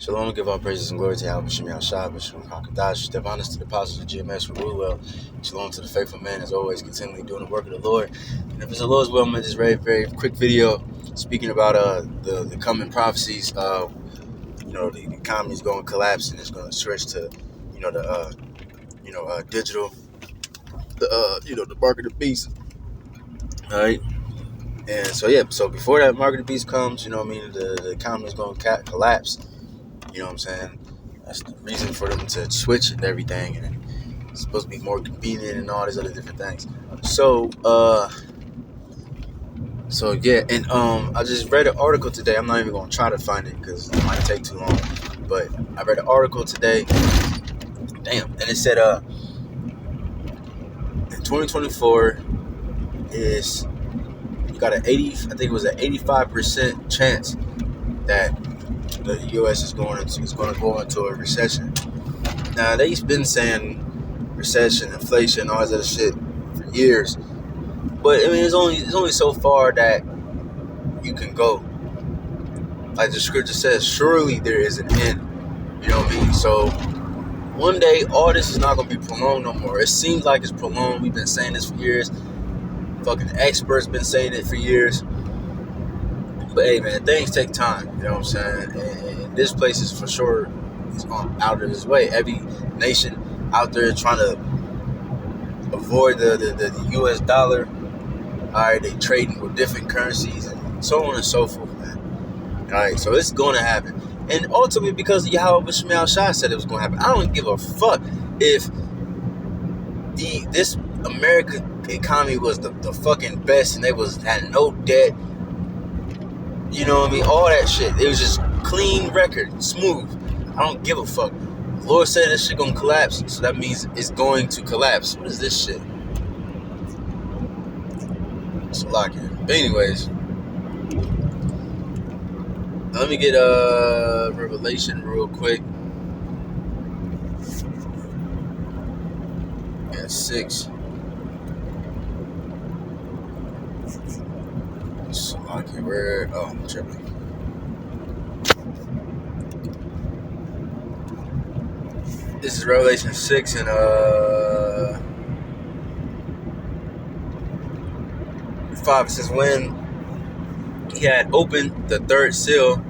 Shalom, give all praises and glory to Yahweh Shem Yahshua, B'Shem HaKadosh, step honest to the apostles of GMS who rule well. Shalom to the faithful man, as always, continually doing the work of the Lord. And if it's the Lord's will, I'm going to just very quick video speaking about the coming prophecies. The economy is going to collapse and it's going to switch to, digital, the mark of the beast. All right. And so before that mark of the beast comes, the economy is going to collapse. You know what I'm saying? That's the reason for them to switch and everything, and it's supposed to be more convenient and all these other different things. I just read an article today. I'm not even gonna try to find it because it might take too long. But I read an article today. And it said in 2024 is you got an 85% chance that the U.S. is going to go into a recession. Now they've been saying recession, inflation, all this other shit for years, but I mean it's only so far that you can go. Like the scripture says, surely there is an end. You know what I mean? So one day all this is not gonna be prolonged no more. It seems like it's prolonged. We've been saying this for years. Fucking experts been saying it for years. But hey, man, things take time. You know what I'm saying? And this place is for sure out of its way. Every nation out there trying to avoid the U.S. dollar. All right, they trading with different currencies and so on and so forth, man. All right, so it's going to happen. And ultimately, because Yahweh Shem Yahshua said it was going to happen, I don't give a fuck if this American economy was the fucking best and they had no debt. You know what I mean? All that shit. It was just clean record, smooth. I don't give a fuck. The Lord said this shit gonna collapse, so that means it's going to collapse. What is this shit? It's a lot here. But anyways, let me get Revelation real quick. Yeah, 6. So where? Oh, I'm tripping. This is Revelation 6 and 5. It says, when he had opened the third seal,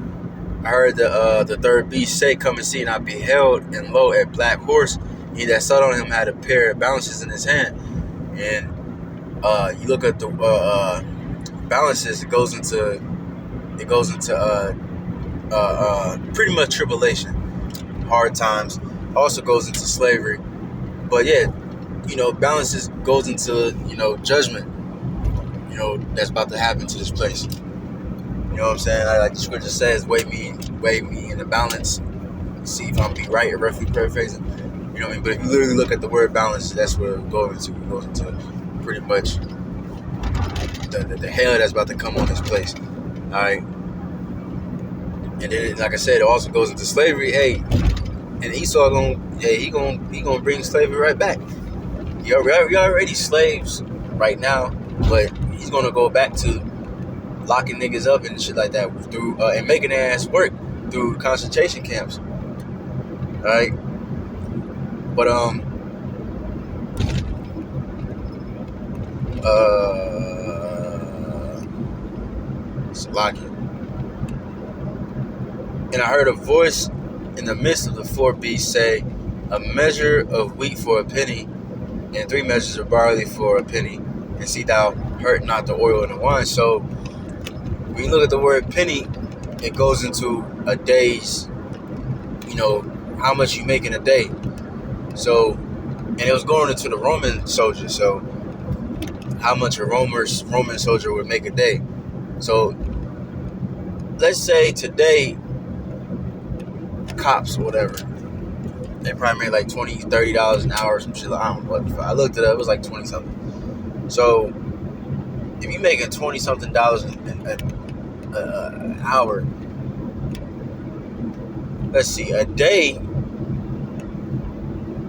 I heard the third beast say, "Come and see." And I beheld, and lo, a black horse. He that sat on him had a pair of balances in his hand. And you look at the balances. It goes into pretty much tribulation, hard times. Also goes into slavery. But yeah, balances goes into judgment. That's about to happen to this place. You know what I'm saying? Like the scripture says, weigh me in the balance. See if I'm be right or roughly paraphrasing. You know what I mean? But if you literally look at the word balance, that's what it goes into. It goes into pretty much the hell that's about to come on this place. Alright. And then, like I said, it also goes into slavery. Hey, and Esau gonna bring slavery right back. You're already slaves right now, but he's gonna go back to locking niggas up and shit like that through and making their ass work through concentration camps. All right, but Salakia. And I heard a voice in the midst of the four beasts say, "A measure of wheat for a penny, and 3 measures of barley for a penny, and see thou hurt not the oil and the wine." So when you look at the word penny, it goes into a day's, how much you make in a day. So, and it was going into the Roman soldier. So how much a Roman soldier would make a day. So let's say today, cops or whatever, they probably made like $20, $30 an hour or some shit. I don't know what. I looked it up. It was like 20 something. So if you making $20 something an hour, let's see, a day,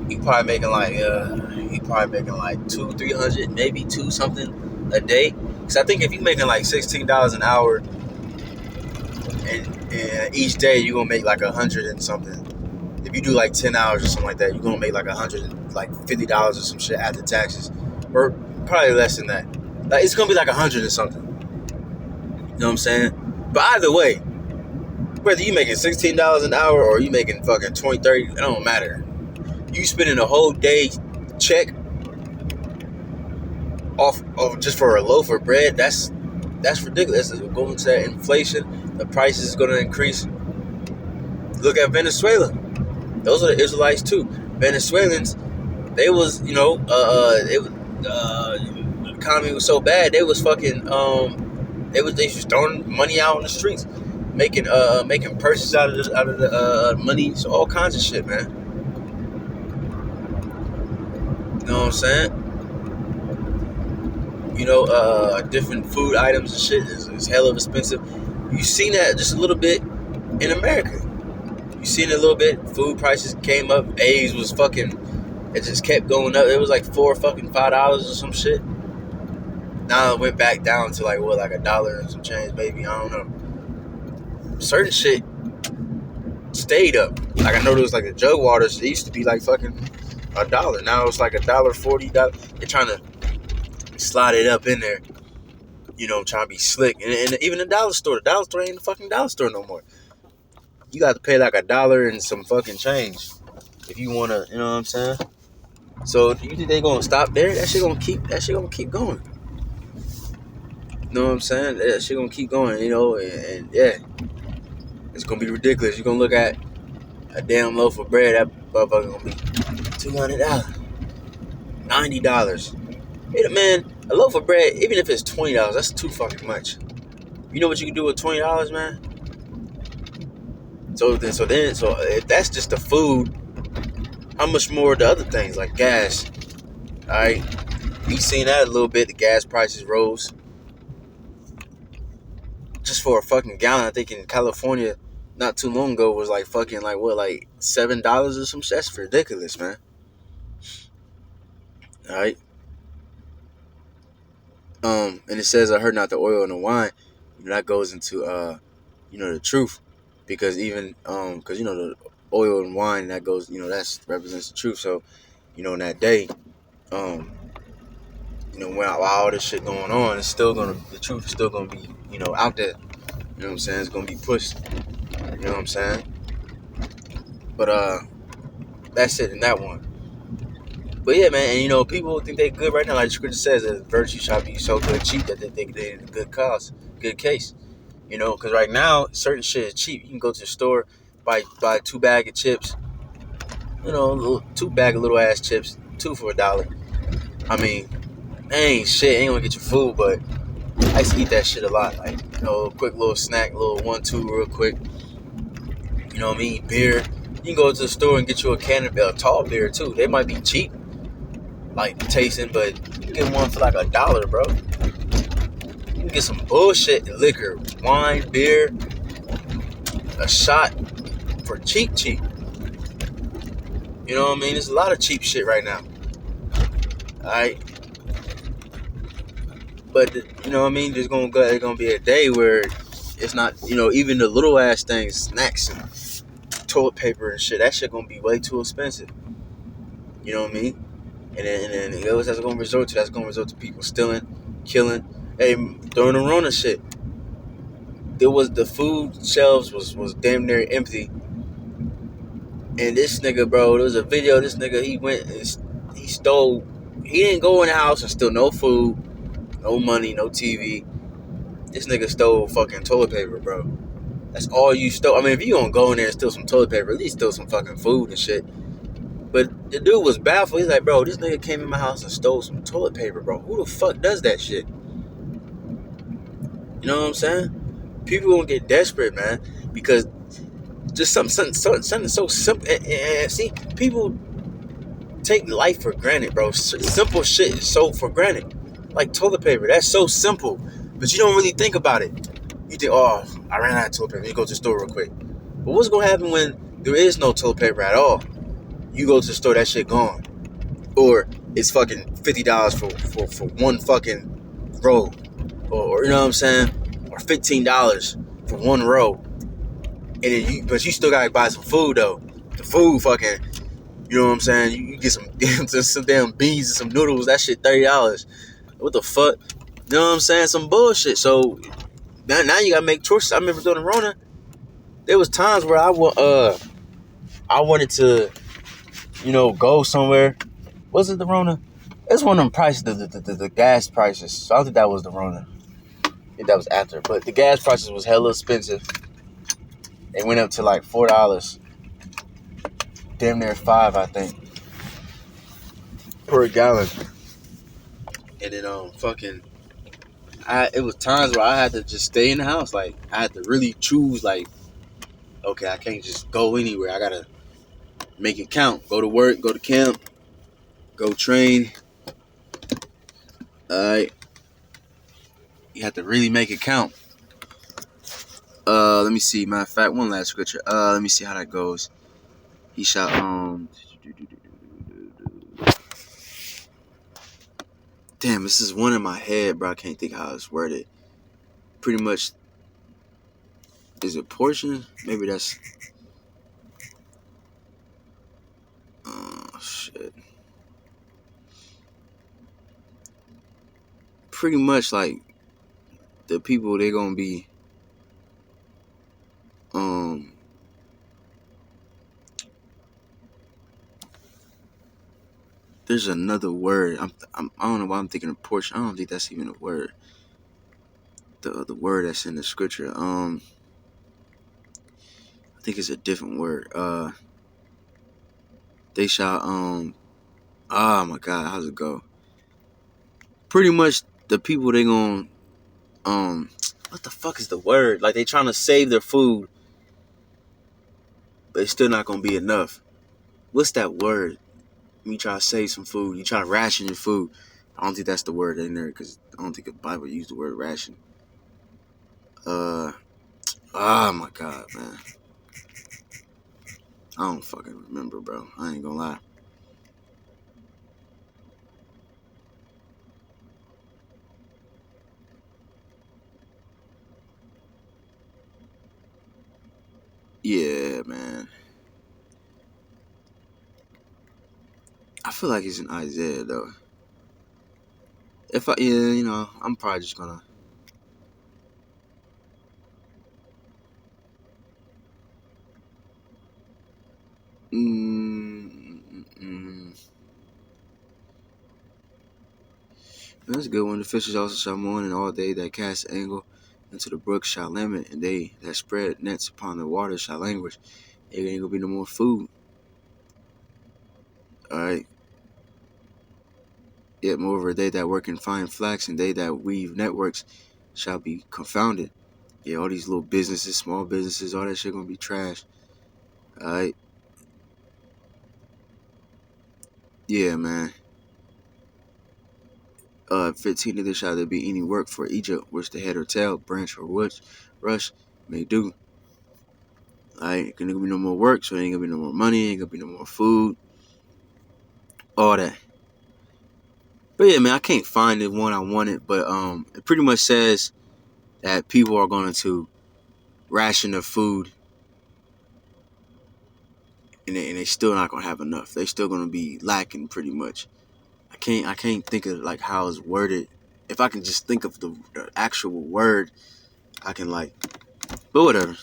you probably making like 200-300, maybe 2 something a day. Because I think if you making like $16 an hour, and and each day you're gonna make like 100 and something. If you do like 10 hours or something like that, you're gonna make like $150 or some shit after taxes, or probably less than that. Like it's gonna be like 100 or something. You know what I'm saying? But either way, whether you making $16 an hour or you making fucking 20, 30, it don't matter. You spending a whole day check off just for a loaf of bread. That's ridiculous. It's going to that inflation. The price is going to increase. Look at Venezuela. Those are the Israelites too. Venezuelans, they was, the economy was so bad, they was fucking, they was just throwing money out on the streets, making purses out of the money, so all kinds of shit, man. You know what I'm saying? Different food items and shit is hella expensive. You seen that just a little bit in America. You seen it a little bit. Food prices came up. Eggs was fucking. It just kept going up. It was like $5 or some shit. Now it went back down to like $1 and some change, maybe. I don't know. Certain shit stayed up. Like I know there was like the jug waters. It used to be like fucking $1. Now it's like $1.40. They're trying to slide it up in there. Trying to be slick. And even the dollar store ain't the fucking dollar store no more. You got to pay like $1 and some fucking change if you want to, you know what I'm saying? So you think they gonna stop there? That shit gonna keep going. You know what I'm saying? That shit gonna keep going, and yeah, it's gonna be ridiculous. You're gonna look at a damn loaf of bread, that motherfucker gonna be $200, $90. Man, a loaf of bread, even if it's $20, that's too fucking much. You know what you can do with $20, man? So if that's just the food, how much more the other things like gas? All right, we seen that a little bit. The gas prices rose just for a fucking gallon. I think in California, not too long ago, was like fucking like $7 or some shit. That's ridiculous, man. All right. And it says, I heard not the oil and the wine. That goes into the truth, because even the oil and wine, that goes, that represents the truth. So, in that day, when all this shit going on, the truth is still gonna be, out there. You know what I'm saying? It's gonna be pushed. You know what I'm saying? But that's it in that one. But yeah, man, and people think they good right now. Like the scripture says, that virtue shall be so good cheap that they think they're in a good case. Because right now certain shit is cheap. You can go to the store, buy 2 bag of chips. 2 bag of little ass chips, 2 for $1. I mean, ain't gonna get your food, but I used to eat that shit a lot. Like, a quick little snack, little 1-2 real quick. You know what I mean? Beer. You can go to the store and get you a can of tall beer too. They might be cheap, like tasting, but you get one for like $1, bro. You can get some bullshit liquor, wine, beer, a shot for cheap. You know what I mean? There's a lot of cheap shit right now. Alright? But, you know what I mean? There's gonna be a day where it's not, even the little ass things, snacks and toilet paper and shit, that shit gonna be way too expensive. You know what I mean? And then that's gonna resort to people stealing, killing. Hey, during the Rona shit, the food shelves was damn near empty. And this nigga, bro, there was a video. This nigga, he went and he stole. He didn't go in the house and steal no food, no money, no TV. This nigga stole fucking toilet paper, bro. That's all you stole. I mean, if you gonna go in there and steal some toilet paper, at least steal some fucking food and shit. But the dude was baffled. He's like, bro, this nigga came in my house and stole some toilet paper, bro. Who the fuck does that shit? You know what I'm saying? People gonna get desperate, man, because just something so simple. And see, people take life for granted, bro. Simple shit is so for granted. Like toilet paper, that's so simple, but you don't really think about it. You think, oh, I ran out of toilet paper. You go to the store real quick. But what's gonna happen when there is no toilet paper at all? You go to the store, that shit gone, or it's fucking $50 for one fucking roll, or you know what I'm saying, or $15 for one roll. and then but you still gotta buy some food though. The food fucking, you know what I'm saying? You get some damn beans and some noodles. That shit $30. What the fuck? You know what I'm saying? Some bullshit. So now you gotta make choices. I remember during the Rona, there was times where I wanted to, go somewhere. Was it the Rona? It's one of them prices, the gas prices. So I don't think that was the Rona. I think that was after. But the gas prices was hella expensive. It went up to like $4. Damn near $5, I think, per gallon. And then it was times where I had to just stay in the house. Like I had to really choose. Like, okay, I can't just go anywhere. I gotta make it count. Go to work. Go to camp. Go train. Alright. You have to really make it count. Let me see. Matter of fact, one last scripture. Let me see how that goes. He shall Damn, this is one in my head, bro. I can't think how it's worded. Pretty much, is it portion? Maybe that's. Oh shit. Pretty much like the people, they're gonna be there's another word. I don't know why I'm thinking of portion. I don't think that's even a word. The word that's in the scripture. I think it's a different word. They shall oh my god, how's it go? Pretty much the people, they gonna what the fuck is the word? Like they trying to save their food, but it's still not gonna be enough. What's that word? When you try to save some food, you try to ration your food. I don't think that's the word in there because I don't think the Bible used the word ration. Oh my god, man. I don't fucking remember, bro. I ain't gonna lie. Yeah, man. I feel like it's in Isaiah though. I'm probably just gonna. That's a good one. The fishes also shall mourn, and all they that cast angle into the brook shall lament, and they that spread nets upon the waters shall languish. There ain't gonna be no more food. Alright. Yet moreover, they that work in fine flax and they that weave networks shall be confounded. Yeah, all these little businesses, small businesses, all that shit gonna be trash. Alright. Yeah, man. 15, neither shall there be any work for Egypt, which the head or tail, branch or rush may do. Ain't gonna be no more work, so ain't gonna be no more money, ain't gonna be no more food, all that. But yeah, man, I can't find the one I wanted, but it pretty much says that people are going to ration their food, and they still not gonna have enough. They still gonna be lacking pretty much. I can't think of like how it's worded. If I can just think of the actual word, I can like. But whatever.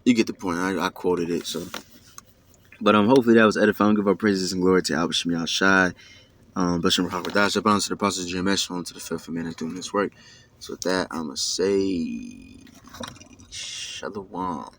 You get the point. I quoted it, so. But hopefully that was edifying. Give our praises and glory to Albert Shemi Al-Shai. Bless him, Rahman, bounce to the apostles GMS, on to the faithful man doing this work. So with that, I'ma say Shalom.